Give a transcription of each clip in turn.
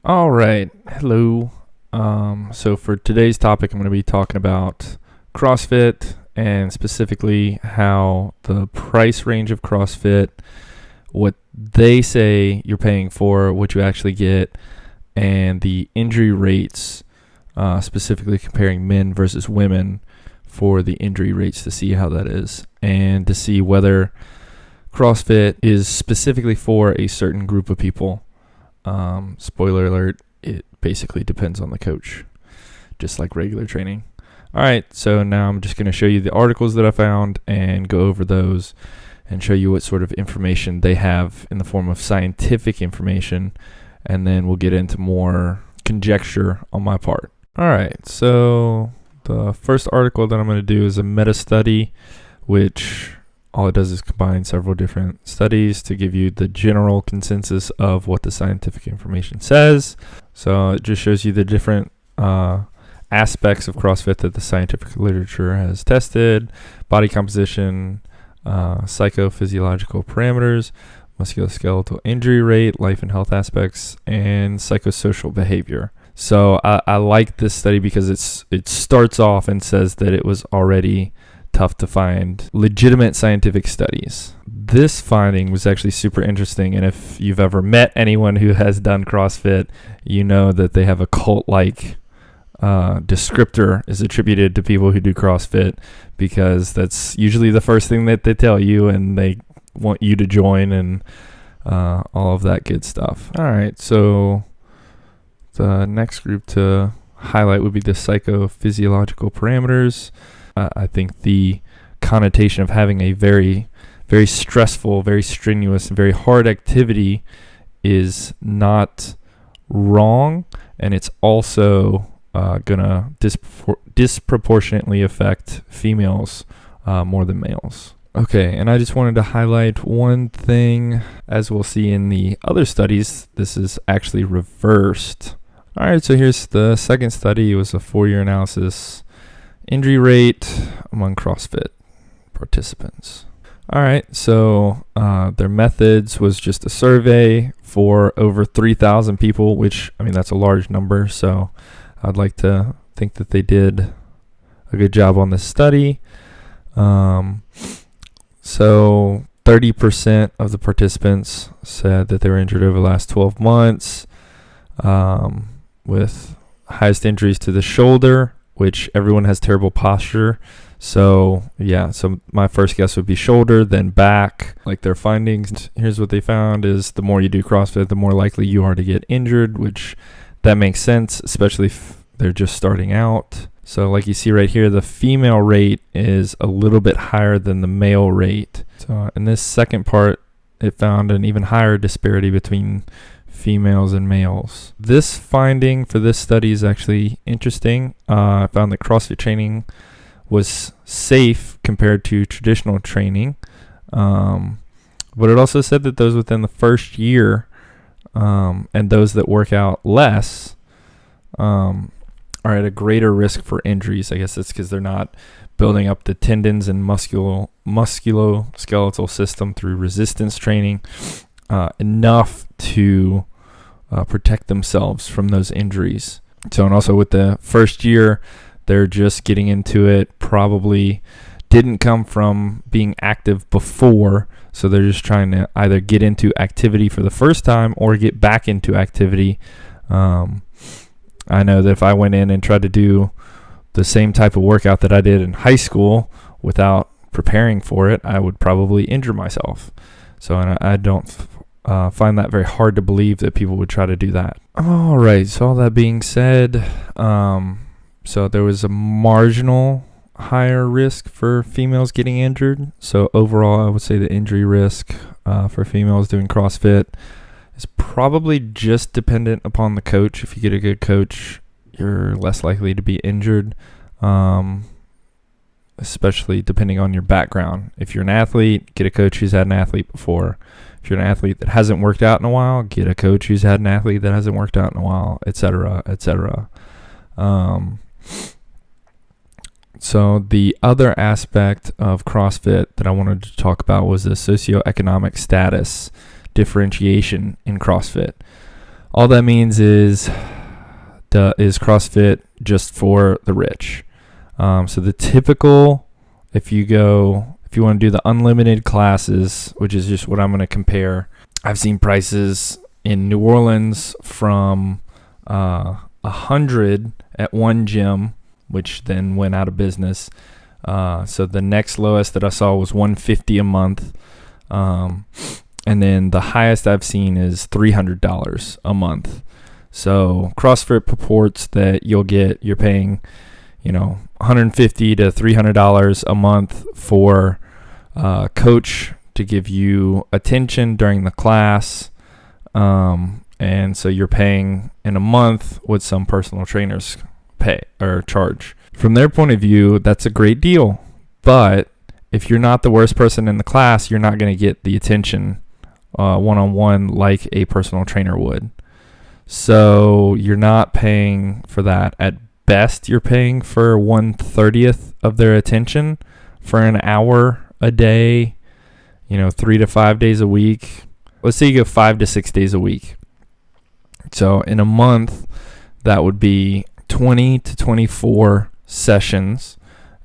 All right. Hello. So for today's topic, I'm going to be talking about CrossFit and specifically how the price range of CrossFit, what they say you're paying for, what you actually get, and the injury rates, specifically comparing men versus women for the injury rates to see how that is and to see whether CrossFit is specifically for a certain group of people. Spoiler alert, it basically depends on the coach, just like regular training. All right, so now I'm just going to show you the articles that I found and go over those and show you what sort of information they have in the form of scientific information, and then we'll get into more conjecture on my part. All right, so the first article that I'm going to do is a meta-study, which all it does is combine several different studies to give you the general consensus of what the scientific information says. So it just shows you the different aspects of CrossFit that the scientific literature has tested: body composition, psychophysiological parameters, musculoskeletal injury rate, life and health aspects, and psychosocial behavior. So I like this study because it starts off and says that it was already tough to find legitimate scientific studies. This finding was actually super interesting, and if you've ever met anyone who has done CrossFit, you know that they have a cult-like descriptor is attributed to people who do CrossFit, because that's usually the first thing that they tell you, and they want you to join and all of that good stuff. All right, so the next group to highlight would be the psychophysiological parameters. I think the connotation of having a very, very stressful, very strenuous, very hard activity is not wrong, and it's also going to disproportionately affect females more than males. Okay, and I just wanted to highlight one thing. As we'll see in the other studies, this is actually reversed. All right, so here's the second study. It was a 4-year analysis. Injury rate among CrossFit participants. All right, so their methods was just a survey for over 3,000 people, which, I mean, that's a large number. So I'd like to think that they did a good job on this study. So 30% of the participants said that they were injured over the last 12 months, with highest injuries to the shoulder, which everyone has terrible posture. So yeah, so my first guess would be shoulder, then back. Like their findings, here's what they found is the more you do CrossFit, the more likely you are to get injured, which that makes sense, especially if they're just starting out. So like you see right here, the female rate is a little bit higher than the male rate. So in this second part, it found an even higher disparity between females and males. This finding for this study is actually interesting. I found that CrossFit training was safe compared to traditional training, but it also said that those within the first year and those that work out less are at a greater risk for injuries. I guess that's because they're not building up the tendons and musculoskeletal system through resistance training enough to protect themselves from those injuries. So, and also with the first year, they're just getting into it, probably didn't come from being active before, so they're just trying to either get into activity for the first time or get back into activity. I know that if I went in and tried to do the same type of workout that I did in high school without preparing for it, I would probably injure myself. So, and I don't find that very hard to believe that people would try to do that. All right, so all that being said, so there was a marginal higher risk for females getting injured. So overall, I would say the injury risk for females doing CrossFit is probably just dependent upon the coach. If you get a good coach, you're less likely to be injured, especially depending on your background. If you're an athlete, get a coach who's had an athlete before. If you're an athlete that hasn't worked out in a while, get a coach who's had an athlete that hasn't worked out in a while, etc., etc. So the other aspect of CrossFit that I wanted to talk about was the socioeconomic status differentiation in CrossFit. All that means is CrossFit just for the rich. So the typical, if you want to do the unlimited classes, which is just what I'm going to compare, I've seen prices in New Orleans from $100 at one gym, which then went out of business. So the next lowest that I saw was $150 a month. And then the highest I've seen is $300 a month. So CrossFit purports that you're paying, $150 to $300 a month for a coach to give you attention during the class. And so you're paying in a month what some personal trainers pay or charge. From their point of view, that's a great deal. But if you're not the worst person in the class, you're not going to get the attention one-on-one like a personal trainer would. So you're not paying for that. At best, you're paying for 1/30th of their attention for an hour a day, 3 to 5 days a week. Let's say you go 5 to 6 days a week. So in a month, that would be 20 to 24 sessions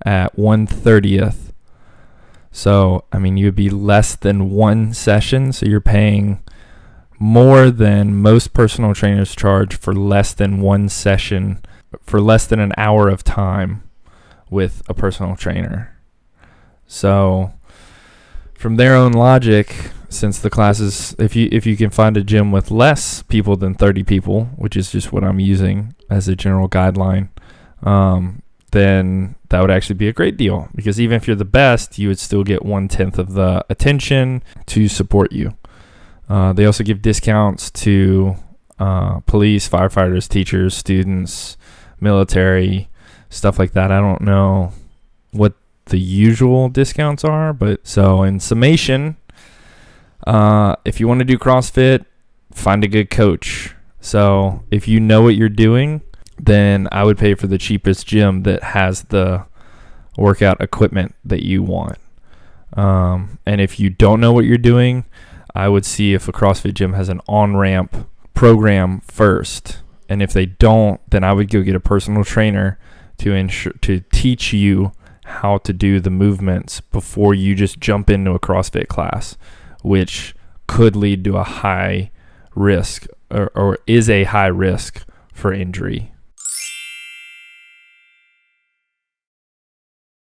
at 1/30th. So, you would be less than one session. So you're paying more than most personal trainers charge for less than one session, for less than an hour of time with a personal trainer. So from their own logic, since the classes, if you can find a gym with less people than 30 people, which is just what I'm using as a general guideline, then that would actually be a great deal, because even if you're the best, you would still get 1/10 of the attention to support you. They also give discounts to police, firefighters, teachers, students, military, stuff like that. I don't know what the usual discounts are, but so in summation, if you want to do CrossFit, find a good coach. So if you know what you're doing, then I would pay for the cheapest gym that has the workout equipment that you want. And if you don't know what you're doing, I would see if a CrossFit gym has an on-ramp program first. And if they don't, then I would go get a personal trainer to teach you how to do the movements before you just jump into a CrossFit class, which could lead to a high risk or is a high risk for injury.